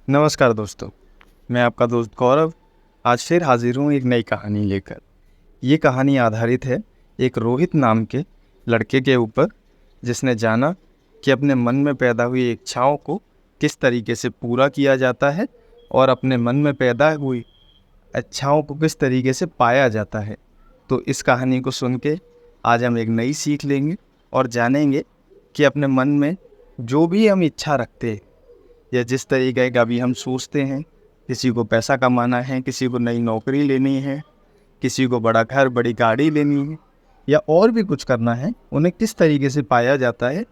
नमस्कार दोस्तों, मैं आपका दोस्त गौरव आज फिर हाजिर हूँ एक नई कहानी लेकर। ये कहानी आधारित है एक रोहित नाम के लड़के के ऊपर, जिसने जाना कि अपने मन में पैदा हुई इच्छाओं को किस तरीके से पूरा किया जाता है और अपने मन में पैदा हुई इच्छाओं को किस तरीके से पाया जाता है। तो इस कहानी को सुन के आज हम एक नई सीख लेंगे और जानेंगे कि अपने मन में जो भी हम इच्छा रखते हैं या जिस तरीके का भी हम सोचते हैं, किसी को पैसा कमाना है, किसी को नई नौकरी लेनी है, किसी को बड़ा घर बड़ी गाड़ी लेनी है या और भी कुछ करना है, उन्हें किस तरीके से पाया जाता है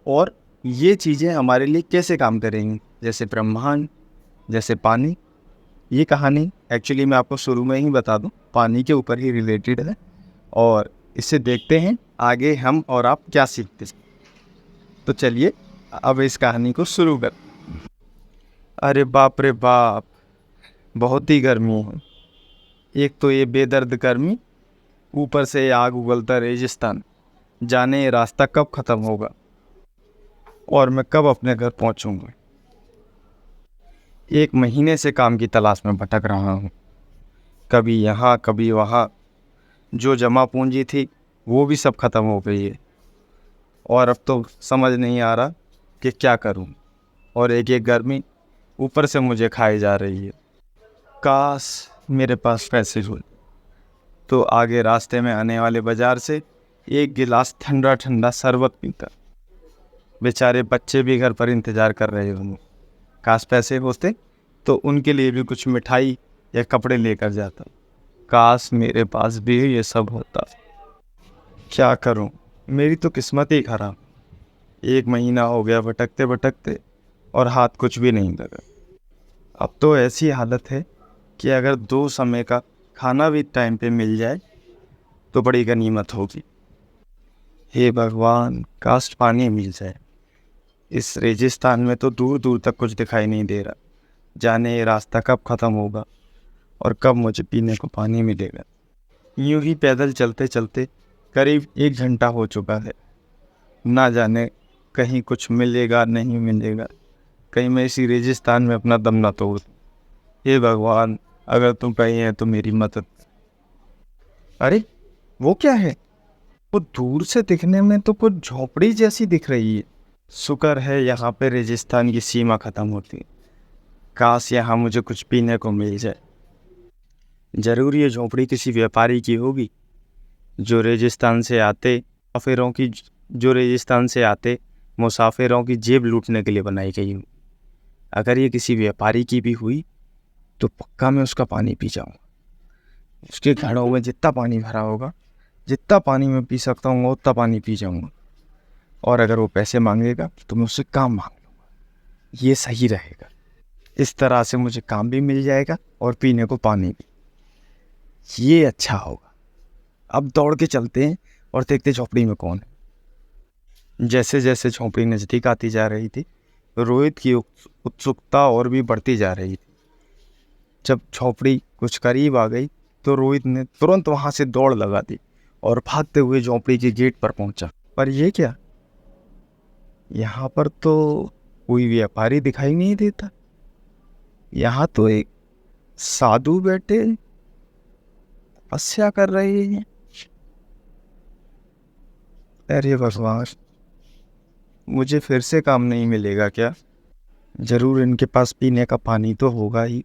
और ये चीज़ें हमारे लिए कैसे काम करेंगी, जैसे ब्रह्मांड, जैसे पानी। ये कहानी एक्चुअली मैं आपको शुरू में ही बता दूं, पानी के ऊपर ही रिलेटेड है और इसे देखते हैं आगे हम और आप क्या सीखते हैं। तो चलिए अब इस कहानी को शुरू कर। अरे बाप रे बाप, बहुत ही गर्मी है। एक तो ये बेदर्द गर्मी, ऊपर से ये आग उगलता रेगिस्तान। जाने ये रास्ता कब ख़त्म होगा और मैं कब अपने घर पहुंचूंगा। एक महीने से काम की तलाश में भटक रहा हूँ, कभी यहाँ कभी वहाँ। जो जमा पूंजी थी वो भी सब खत्म हो गई है और अब तो समझ नहीं आ रहा कि क्या करूँ। और एक एक गर्मी ऊपर से मुझे खाई जा रही है। काश मेरे पास पैसे हो तो आगे रास्ते में आने वाले बाजार से एक गिलास ठंडा ठंडा शरबत पीता। बेचारे बच्चे भी घर पर इंतज़ार कर रहे होंगे। काश पैसे होते तो उनके लिए भी कुछ मिठाई या कपड़े लेकर जाता। काश मेरे पास भी ये सब होता। क्या करूं, मेरी तो किस्मत ही खराब। एक महीना हो गया भटकते भटकते और हाथ कुछ भी नहीं लगा। अब तो ऐसी हालत है कि अगर 2 समय का खाना भी टाइम पे मिल जाए तो बड़ी गनीमत होगी। हे भगवान, काश पानी मिल जाए। इस रेगिस्तान में तो दूर दूर तक कुछ दिखाई नहीं दे रहा। जाने ये रास्ता कब ख़त्म होगा और कब मुझे पीने को पानी मिलेगा। यूं ही पैदल चलते चलते करीब 1 घंटा हो चुका है। ना जाने कहीं कुछ मिलेगा नहीं मिलेगा, कहीं मैं इसी रेगिस्तान में अपना दम ना तोड़। हे भगवान, अगर तुम कहीं हैं तो मेरी मदद। अरे वो क्या है? वो दूर से दिखने में तो कुछ झोपड़ी जैसी दिख रही है। शुक्र है यहाँ पे रेगिस्तान की सीमा ख़त्म होती है। काश यहाँ मुझे कुछ पीने को मिल जाए। ज़रूर ये झोपड़ी किसी व्यापारी की होगी जो रेगिस्तान से आते मुसाफिरों की जो रेगिस्तान से आते मुसाफिरों की जेब लूटने के लिए बनाई गई हो। अगर ये किसी व्यापारी की भी हुई तो पक्का मैं उसका पानी पी जाऊँगा। उसके घड़ों में जितना पानी भरा होगा, जितना पानी मैं पी सकता हूँ उतना पानी पी जाऊँगा। और अगर वो पैसे मांगेगा तो मैं उससे काम मांग लूँगा। ये सही रहेगा। इस तरह से मुझे काम भी मिल जाएगा और पीने को पानी भी। ये अच्छा होगा। अब दौड़ के चलते हैं और देखते झोपड़ी में कौन है। जैसे जैसे झोपड़ी नज़दीक आती जा रही थी, रोहित की उत्सुकता और भी बढ़ती जा रही थी। जब झोपड़ी कुछ करीब आ गई तो रोहित ने तुरंत वहां से दौड़ लगा दी और भागते हुए झोपड़ी के गेट पर पहुंचा। पर ये क्या, यहाँ पर तो कोई व्यापारी दिखाई नहीं देता। यहाँ तो एक साधु बैठे तपस्या कर रहे हैं। अरे भगवान, मुझे फिर से काम नहीं मिलेगा क्या? जरूर इनके पास पीने का पानी तो होगा ही,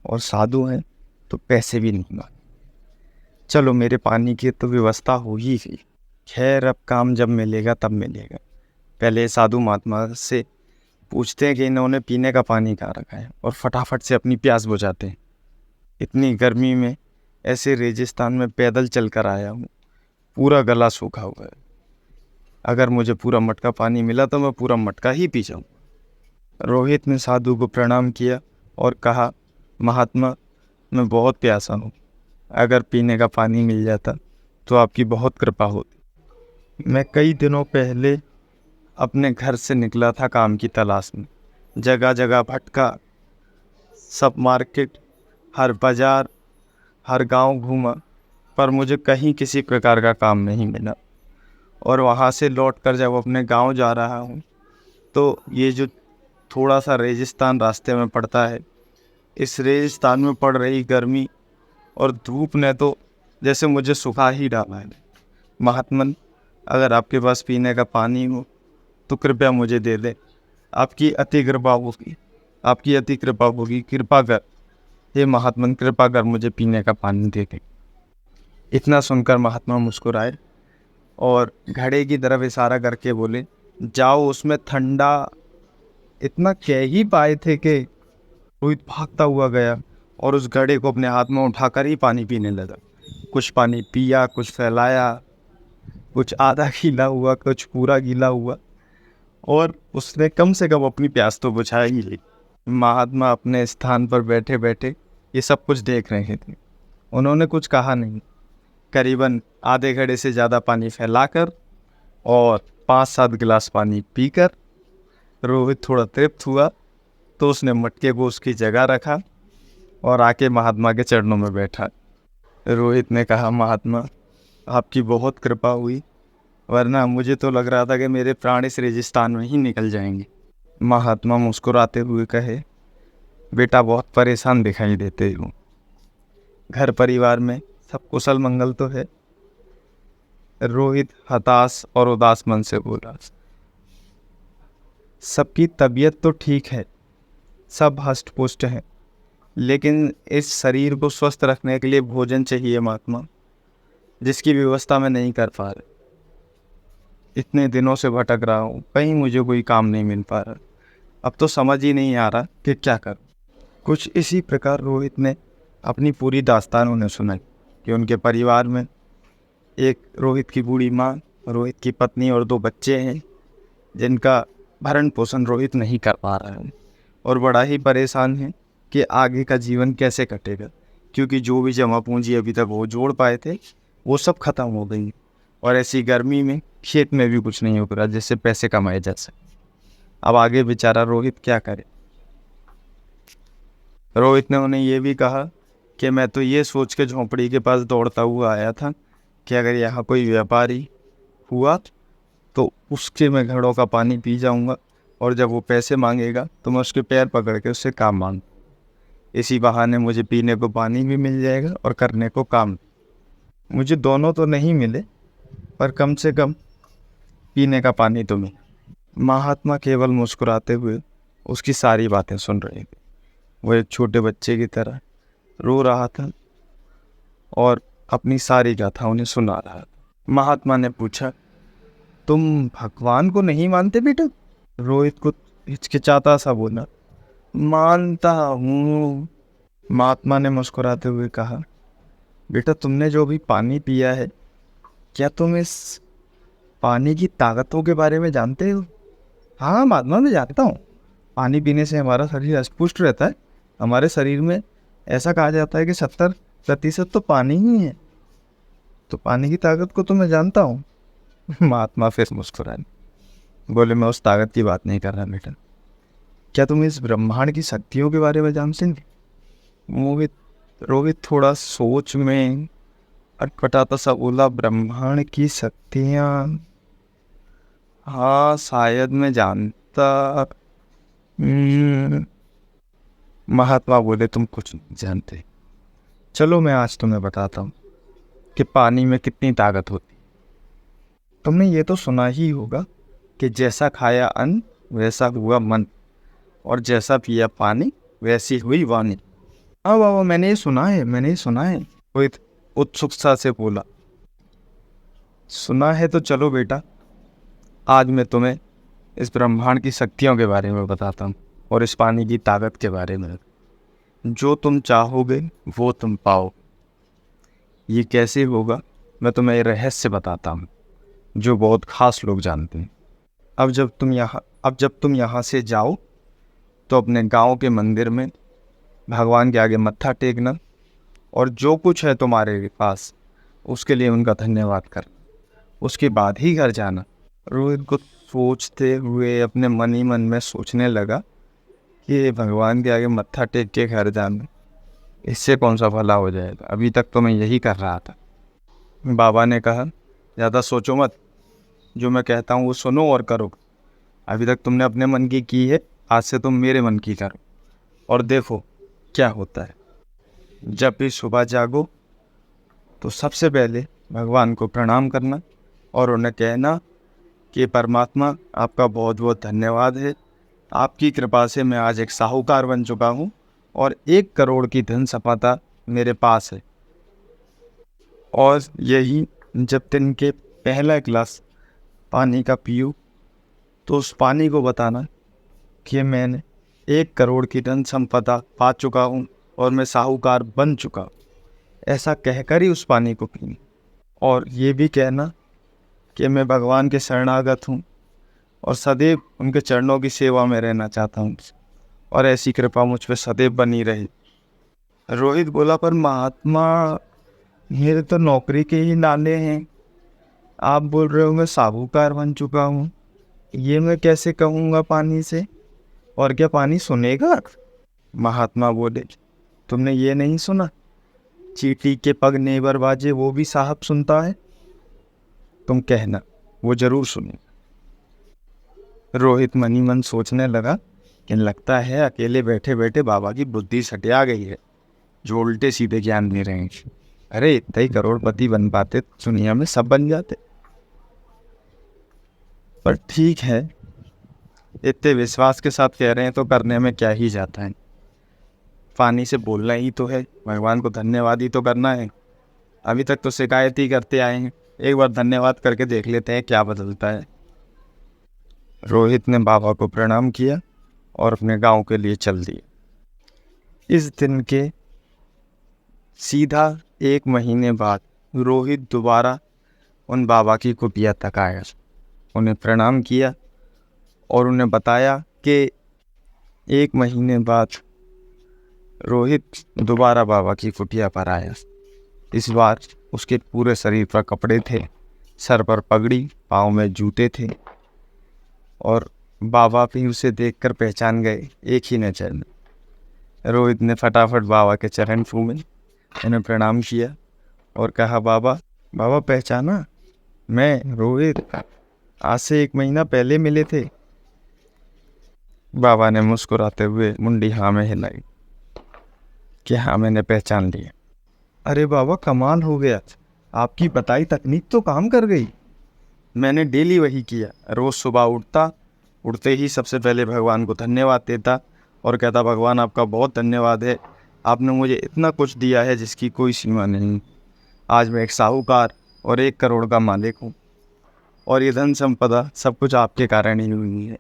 और साधु हैं तो पैसे भी नहीं मांगे। चलो, मेरे पानी की तो व्यवस्था हो ही गई। खैर, अब काम जब मिलेगा तब मिलेगा। पहले साधु महात्मा से पूछते हैं कि इन्होंने पीने का पानी कहाँ रखा है और फटाफट से अपनी प्यास बुझाते हैं। इतनी गर्मी में ऐसे रेगिस्तान में पैदल चल कर आया हूँ, पूरा गला सूखा हुआ है। अगर मुझे पूरा मटका पानी मिला तो मैं पूरा मटका ही पी जाऊँ। रोहित ने साधु को प्रणाम किया और कहा, महात्मा, मैं बहुत प्यासा हूँ। अगर पीने का पानी मिल जाता तो आपकी बहुत कृपा होती। मैं कई दिनों पहले अपने घर से निकला था काम की तलाश में। जगह जगह भटका, सब मार्केट, हर बाजार, हर गांव घूमा, पर मुझे कहीं किसी प्रकार का काम नहीं मिला। और वहाँ से लौटकर जब अपने गांव जा रहा हूँ तो ये जो थोड़ा सा रेगिस्तान रास्ते में पड़ता है। इस रेगिस्तान में पड़ रही गर्मी और धूप ने तो जैसे मुझे सुखा ही डाला है। महात्मन, अगर आपके पास पीने का पानी हो तो कृपया मुझे दे दे। आपकी अति कृपा होगी, आपकी अति कृपा होगी, कृपा कर, हे महात्मन कृपा कर मुझे पीने का पानी दे दे। इतना सुनकर महात्मा मुस्कुराए और घड़े की तरफ इशारा करके बोले, जाओ उसमें ठंडा। इतना कह ही पाए थे कि रोहित भागता हुआ गया और उस घड़े को अपने हाथ में उठाकर ही पानी पीने लगा। कुछ पानी पिया, कुछ फैलाया, कुछ आधा गीला हुआ, कुछ पूरा गीला हुआ, और उसने कम से कम अपनी प्यास तो बुझा ही ली। महात्मा अपने स्थान पर बैठे बैठे ये सब कुछ देख रहे थे। उन्होंने कुछ कहा नहीं। करीबन आधे घड़े से ज़्यादा पानी फैलाकर और 5-7 गिलास पानी पीकर रोहित थोड़ा तृप्त हुआ, तो उसने मटके को उसकी जगह रखा और आके महात्मा के चरणों में बैठा। रोहित ने कहा, महात्मा आपकी बहुत कृपा हुई, वरना मुझे तो लग रहा था कि मेरे प्राण इस रेगिस्तान में ही निकल जाएंगे। महात्मा मुस्कुराते हुए कहे, बेटा बहुत परेशान दिखाई देते हो, घर परिवार में सब कुशल मंगल तो है? रोहित हताश और उदास मन से बोला, सबकी तबीयत तो ठीक है, सब हष्ट पुष्ट हैं, लेकिन इस शरीर को स्वस्थ रखने के लिए भोजन चाहिए महात्मा, जिसकी व्यवस्था मैं नहीं कर पा रहा। इतने दिनों से भटक रहा हूँ, कहीं मुझे कोई काम नहीं मिल पा रहा। अब तो समझ ही नहीं आ रहा कि क्या करूँ। कुछ इसी प्रकार रोहित ने अपनी पूरी दास्तान उन्हें सुनाई कि उनके परिवार में एक रोहित की बूढ़ी माँ, रोहित की पत्नी और 2 बच्चे हैं, जिनका भरण पोषण रोहित नहीं कर पा रहा है और बड़ा ही परेशान है कि आगे का जीवन कैसे कटेगा, क्योंकि जो भी जमा पूंजी अभी तक वो जोड़ पाए थे वो सब खत्म हो गई। और ऐसी गर्मी में खेत में भी कुछ नहीं उग रहा जिससे पैसे कमाए जा सके। अब आगे बेचारा रोहित क्या करे। रोहित ने उन्हें ये भी कहा कि मैं तो ये सोच के झोंपड़ी के पास दौड़ता हुआ आया था कि अगर यहाँ कोई व्यापारी हुआ तो उसके मैं घड़ों का पानी पी जाऊँगा, और जब वो पैसे मांगेगा तो मैं उसके पैर पकड़ के उससे काम मांग। इसी बहाने मुझे पीने को पानी भी मिल जाएगा और करने को काम। मुझे दोनों तो नहीं मिले, पर कम से कम पीने का पानी तो मिले। महात्मा केवल मुस्कुराते हुए उसकी सारी बातें सुन रहे थे। वो एक छोटे बच्चे की तरह रो रहा था और अपनी सारी गाथा उन्हें सुना रहा था। महात्मा ने पूछा, तुम भगवान को नहीं मानते बेटा? रोहित को हिचकिचाता सा बोला, मानता हूँ। महात्मा ने मुस्कुराते हुए कहा, बेटा तुमने जो भी पानी पिया है, क्या तुम इस पानी की ताकतों के बारे में जानते हो? हाँ महात्मा, मैं जानता हूँ। पानी पीने से हमारा शरीर अस्पुष्ट रहता है। हमारे शरीर में ऐसा कहा जाता है कि 70% तो पानी ही है, तो पानी की ताकत को तो मैं जानता हूँ। महात्मा फिर मुस्कुराए, बोले, मैं उस ताकत की बात नहीं कर रहा बेटा। क्या तुम इस ब्रह्मांड की शक्तियों के बारे में जानते हैं? रोहित थोड़ा सोच में अटपटाता सा बोला, ब्रह्मांड की शक्तियाँ? हाँ शायद मैं जानता। महात्मा बोले, तुम कुछ नहीं जानते। चलो मैं आज तुम्हें बताता हूँ कि पानी में कितनी ताकत होती। तुमने ये तो सुना ही होगा कि जैसा खाया अन्न वैसा हुआ मन, और जैसा पिया पानी वैसी हुई वाणी। हाँ बाबा, मैंने ये सुना है। वो उत्सुकता से बोला, सुना है तो चलो बेटा, आज मैं तुम्हें इस ब्रह्मांड की शक्तियों के बारे में बताता हूँ और इस पानी की ताकत के बारे में। जो तुम चाहोगे वो तुम पाओ। ये कैसे होगा, मैं तुम्हें रहस्य बताता हूँ जो बहुत खास लोग जानते हैं। अब जब तुम यहाँ से जाओ तो अपने गांव के मंदिर में भगवान के आगे मत्था टेकना, और जो कुछ है तुम्हारे पास उसके लिए उनका धन्यवाद करना। उसके बाद ही घर जाना। रोहित को सोचते हुए अपने मन ही मन में सोचने लगा कि भगवान के आगे मत्था टेक के घर जाना, इससे कौन सा भला हो जाएगा। अभी तक तो मैं यही कर रहा था। बाबा ने कहा, ज़्यादा सोचो मत, जो मैं कहता हूँ वो सुनो और करो। अभी तक तुमने अपने मन की है, आज से तुम मेरे मन की करो और देखो क्या होता है। जब भी सुबह जागो तो सबसे पहले भगवान को प्रणाम करना और उन्हें कहना कि परमात्मा आपका बहुत बहुत धन्यवाद है, आपकी कृपा से मैं आज एक साहूकार बन चुका हूँ और 1 करोड़ की धन संपदा मेरे पास है। और यही जब दिन के पहला गिलास पानी का पीऊँ तो उस पानी को बताना कि मैंने 1 करोड़ की धन संपदा पा चुका हूँ और मैं साहूकार बन चुका हूँ। ऐसा कहकर ही उस पानी को पीना और ये भी कहना कि मैं भगवान के शरणागत हूँ और सदैव उनके चरणों की सेवा में रहना चाहता हूँ और ऐसी कृपा मुझ पर सदैव बनी रहे। रोहित बोला, पर महात्मा मेरे तो नौकरी के ही नाले हैं, आप बोल रहे हो मैं साहूकार बन चुका हूँ, ये मैं कैसे कहूँगा पानी से, और क्या पानी सुनेगा? महात्मा बोले, तुमने ये नहीं सुना, चींटी के पग नेबर बाजे वो भी साहब सुनता है, तुम कहना वो जरूर सुनेगा। रोहित मनी मन सोचने लगा कि लगता है अकेले बैठे बैठे बाबा की बुद्धि सटिया गई है, जो उल्टे सीधे ज्ञान दे रहे हैं। अरे इतने ही करोड़पति बन पाते तो दुनिया में सब बन जाते। पर ठीक है, इतने विश्वास के साथ कह रहे हैं तो करने में क्या ही जाता है। पानी से बोलना ही तो है, भगवान को धन्यवाद ही तो करना है। अभी तक तो शिकायत ही करते आए हैं, एक बार धन्यवाद करके देख लेते हैं क्या बदलता है। रोहित ने बाबा को प्रणाम किया और अपने गांव के लिए चल दिया। इस दिन के सीधा 1 महीने बाद रोहित दोबारा उन बाबा की कुटिया तक आया, उन्हें प्रणाम किया और उन्हें बताया कि 1 महीने बाद रोहित दोबारा बाबा की कुटिया पर आया। इस बार उसके पूरे शरीर पर कपड़े थे, सर पर पगड़ी, पाँव में जूते थे और बाबा भी उसे देखकर पहचान गए एक ही नजर में। रोहित ने फटाफट बाबा के चरण छूए, उन्हें प्रणाम किया और कहा, बाबा बाबा पहचाना, मैं रोहित, आज से 1 महीना पहले मिले थे। बाबा ने मुस्कुराते हुए मुंडी हाँ में हिलाई कि हाँ मैंने पहचान लिया। अरे बाबा कमाल हो गया, आपकी बताई तकनीक तो काम कर गई। मैंने डेली वही किया, रोज़ सुबह उठते ही सबसे पहले भगवान को धन्यवाद देता और कहता, भगवान आपका बहुत धन्यवाद है, आपने मुझे इतना कुछ दिया है जिसकी कोई सीमा नहीं। आज मैं एक साहूकार और 1 करोड़ का मालिक हूँ और ये धन संपदा सब कुछ आपके कारण ही हुई है।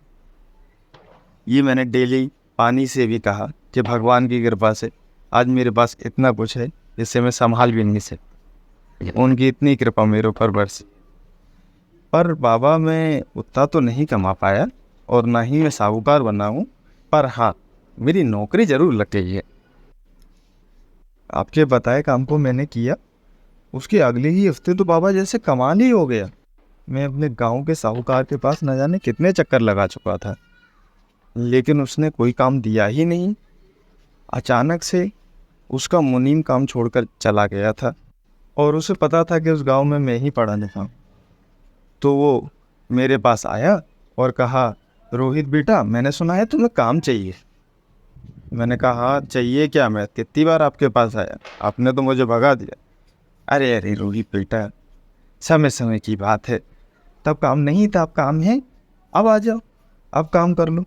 ये मैंने डेली पानी से भी कहा कि भगवान की कृपा से आज मेरे पास इतना कुछ है जिससे मैं संभाल भी नहीं सकता, उनकी इतनी कृपा मेरे ऊपर बरसी। पर बाबा मैं उतना तो नहीं कमा पाया और ना ही मैं साहूकार बना हूँ, पर हाँ मेरी नौकरी जरूर लग गई है। आपके बताए काम को मैंने किया, उसके अगले ही हफ्ते तो बाबा जैसे कमाल ही हो गया। मैं अपने गांव के साहूकार के पास न जाने कितने चक्कर लगा चुका था, लेकिन उसने कोई काम दिया ही नहीं। अचानक से उसका मुनीम काम छोड़कर चला गया था और उसे पता था कि उस गांव में मैं ही पढ़ा लिखा हूँ। तो वो मेरे पास आया और कहा, रोहित बेटा मैंने सुना है तुम्हें काम चाहिए। मैंने कहा, हाँ चाहिए क्या, मैं कितनी बार आपके पास आया, आपने तो मुझे भगा दिया। अरे अरे रोहित बेटा, समय समय की बात है, तब काम नहीं था, अब काम है, अब आ जाओ, अब काम कर लो।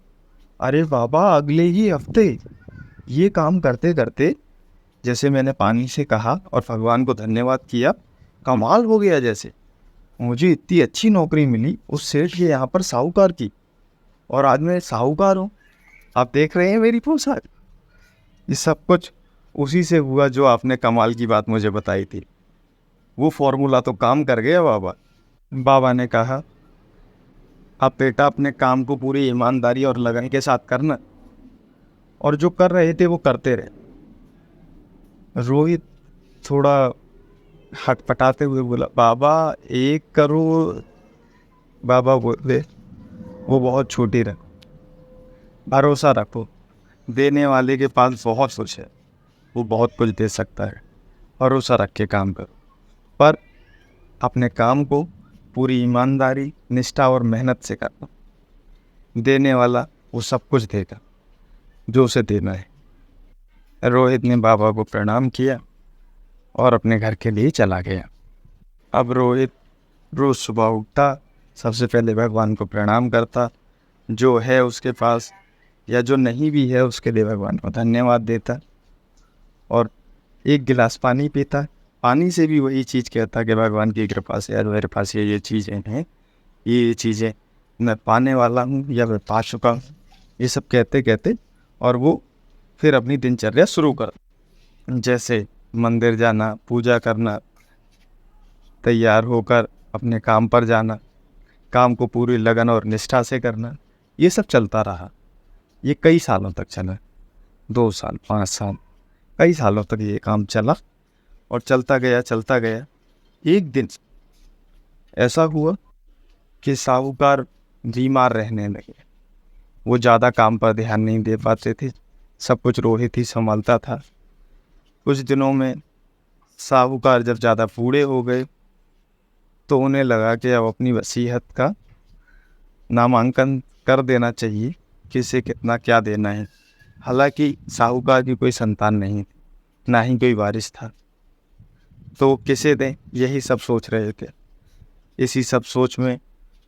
अरे बाबा अगले ही हफ्ते ये काम करते करते, जैसे मैंने पानी से कहा और भगवान को धन्यवाद किया, कमाल हो गया। जैसे मुझे इतनी अच्छी नौकरी मिली उस सेठ के यहाँ पर साहूकार की, और आज मैं साहूकार हूँ। आप देख रहे हैं मेरी पोशाक। ये सब कुछ उसी से हुआ जो आपने कमाल की बात मुझे बताई थी। वो फॉर्मूला तो काम कर गया बाबा। बाबा ने कहा, अब बेटा अपने काम को पूरी ईमानदारी और लगन के साथ करना, और जो कर रहे थे वो करते रहे। रोहित थोड़ा हटपटाते हुए बोला, बाबा 1 करोड़। बाबा बोले, वो बहुत छोटी रकम, भरोसा रखो, देने वाले के पास बहुत कुछ है, वो बहुत कुछ दे सकता है, भरोसा रख के काम करो, पर अपने काम को पूरी ईमानदारी, निष्ठा और मेहनत से करना। देने वाला वो सब कुछ देगा जो उसे देना है। रोहित ने बाबा को प्रणाम किया और अपने घर के लिए चला गया। अब रोहित रोज सुबह उठता, सबसे पहले भगवान को प्रणाम करता, जो है उसके पास या जो नहीं भी है उसके लिए भगवान को धन्यवाद देता और एक गिलास पानी पीता। पानी से भी वही चीज़ कहता कि भगवान की कृपा से यार मेरे पास ये चीज़ें हैं, ये चीज़ें मैं पाने वाला हूँ या मैं पा चुका हूँ, ये सब कहते कहते और वो फिर अपनी दिनचर्या शुरू कर, जैसे मंदिर जाना, पूजा करना, तैयार होकर अपने काम पर जाना, काम को पूरी लगन और निष्ठा से करना। ये सब चलता रहा। ये कई सालों तक चला, 2 साल, 5 साल, कई सालों तक ये काम चला और चलता गया चलता गया। एक दिन ऐसा हुआ कि साहूकार बीमार रहने लगे। वो ज़्यादा काम पर ध्यान नहीं दे पाते थे, सब कुछ रोहित ही संभालता था। कुछ दिनों में साहूकार जब ज़्यादा बूढ़े हो गए तो उन्हें लगा कि अब अपनी वसीयत का नामांकन कर देना चाहिए, किसे कितना क्या देना है। हालांकि साहूकार की कोई संतान नहीं थी, ना ही कोई वारिस था, तो किसे दें यही सब सोच रहे थे। इसी सब सोच में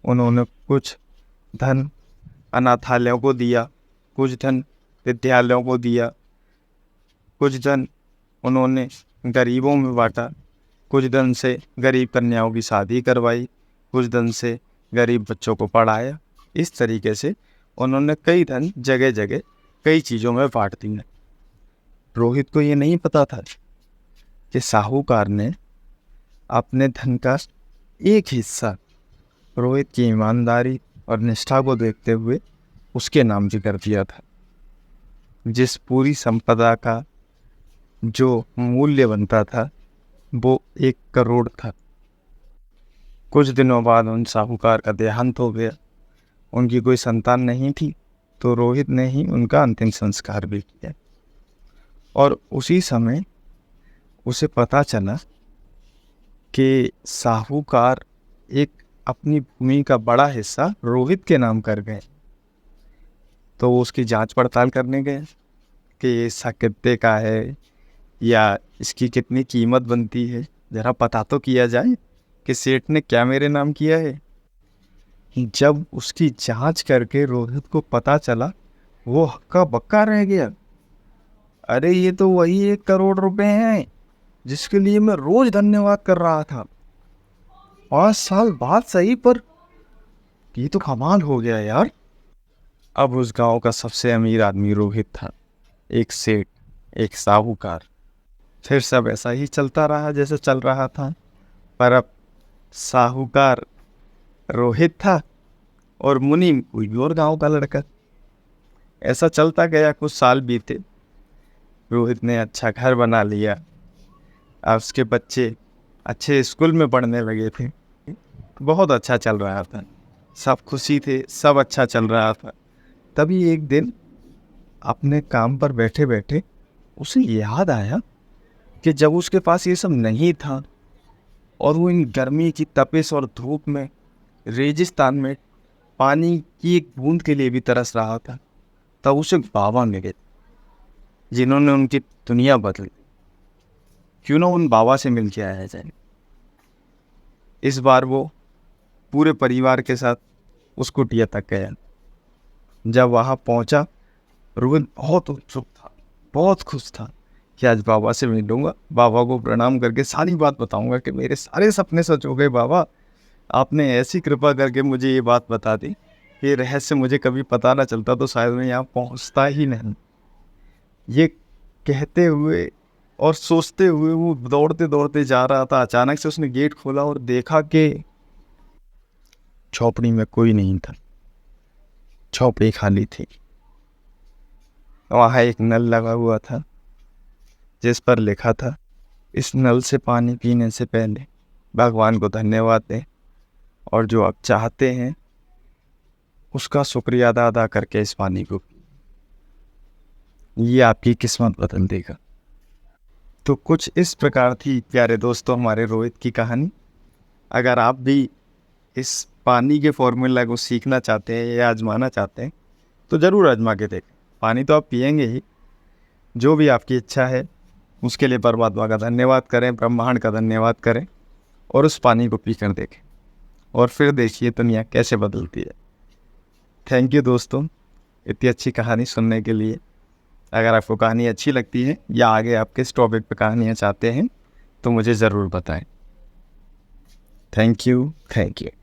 उन्होंने कुछ धन अनाथालयों को दिया, कुछ धन विद्यालयों को दिया, कुछ धन उन्होंने गरीबों में बांटा, कुछ धन से गरीब कन्याओं की शादी करवाई, कुछ धन से गरीब बच्चों को पढ़ाया। इस तरीके से उन्होंने कई धन जगह जगह कई चीज़ों में बांट दिए। रोहित को ये नहीं पता था कि साहूकार ने अपने धन का एक हिस्सा रोहित की ईमानदारी और निष्ठा को देखते हुए उसके नाम भी कर दिया था। जिस पूरी संपदा का जो मूल्य बनता था वो 1 करोड़ था। कुछ दिनों बाद उन साहूकार का देहांत हो गया। उनकी कोई संतान नहीं थी, तो रोहित ने ही उनका अंतिम संस्कार भी किया। और उसी समय उसे पता चला कि साहूकार एक अपनी भूमि का बड़ा हिस्सा रोहित के नाम कर गए। तो वो उसकी जांच पड़ताल करने गए कि ये हिस्सा कितने का है या इसकी कितनी कीमत बनती है, ज़रा पता तो किया जाए कि सेठ ने क्या मेरे नाम किया है। जब उसकी जांच करके रोहित को पता चला, वो हक्का बक्का रह गया। अरे ये तो वही 1 करोड़ रुपए हैं जिसके लिए मैं रोज धन्यवाद कर रहा था, 5 साल बाद सही, पर ये तो कमाल हो गया यार। अब उस गांव का सबसे अमीर आदमी रोहित था, एक सेठ, एक साहूकार। फिर सब ऐसा ही चलता रहा जैसे चल रहा था, पर अब साहूकार रोहित था और मुनीम कोई और गांव का लड़का। ऐसा चलता गया, कुछ साल बीते। रोहित ने अच्छा घर बना लिया, अब उसके बच्चे अच्छे स्कूल में पढ़ने लगे थे, बहुत अच्छा चल रहा था, सब खुशी थे, सब अच्छा चल रहा था। तभी एक दिन अपने काम पर बैठे बैठे उसे याद आया कि जब उसके पास ये सब नहीं था और वो इन गर्मी की तपिश और धूप में रेगिस्तान में पानी की एक बूंद के लिए भी तरस रहा था, तब उसे बाबा मिले जिन्होंने उनकी दुनिया बदली। क्यों ना उन बाबा से मिल के आया जाए। इस बार वो पूरे परिवार के साथ उस कुटिया तक गया। जब वहाँ पहुँचा, रोहित बहुत उत्सुक था, बहुत खुश था कि आज बाबा से मिलूंगा, बाबा को प्रणाम करके सारी बात बताऊंगा कि मेरे सारे सपने सच हो गए बाबा, आपने ऐसी कृपा करके मुझे ये बात बता दी। ये रहस्य मुझे कभी पता ना चलता तो शायद मैं यहाँ पहुँचता ही नहीं। ये कहते हुए और सोचते हुए वो दौड़ते दौड़ते जा रहा था। अचानक से उसने गेट खोला और देखा कि झोपड़ी में कोई नहीं था, झोपड़ी खाली थी। वहाँ एक नल लगा हुआ था जिस पर लिखा था, इस नल से पानी पीने से पहले भगवान को धन्यवाद दें और जो आप चाहते हैं उसका शुक्रिया अदा करके इस पानी को ये आपकी किस्मत बदल देगा। तो कुछ इस प्रकार थी प्यारे दोस्तों हमारे रोहित की कहानी। अगर आप भी इस पानी के फॉर्मूला को सीखना चाहते हैं या आजमाना चाहते हैं तो ज़रूर आजमा के देखें। पानी तो आप पिएंगे ही, जो भी आपकी इच्छा है उसके लिए परमात्मा का धन्यवाद करें, ब्रह्मांड का धन्यवाद करें और उस पानी को पी कर देखें और फिर देखिए दुनिया कैसे बदलती है। थैंक यू दोस्तों इतनी अच्छी कहानी सुनने के लिए। अगर आपको कहानी अच्छी लगती है या आगे आप किस टॉपिक पे कहानियाँ चाहते हैं तो मुझे ज़रूर बताएं। Thank you.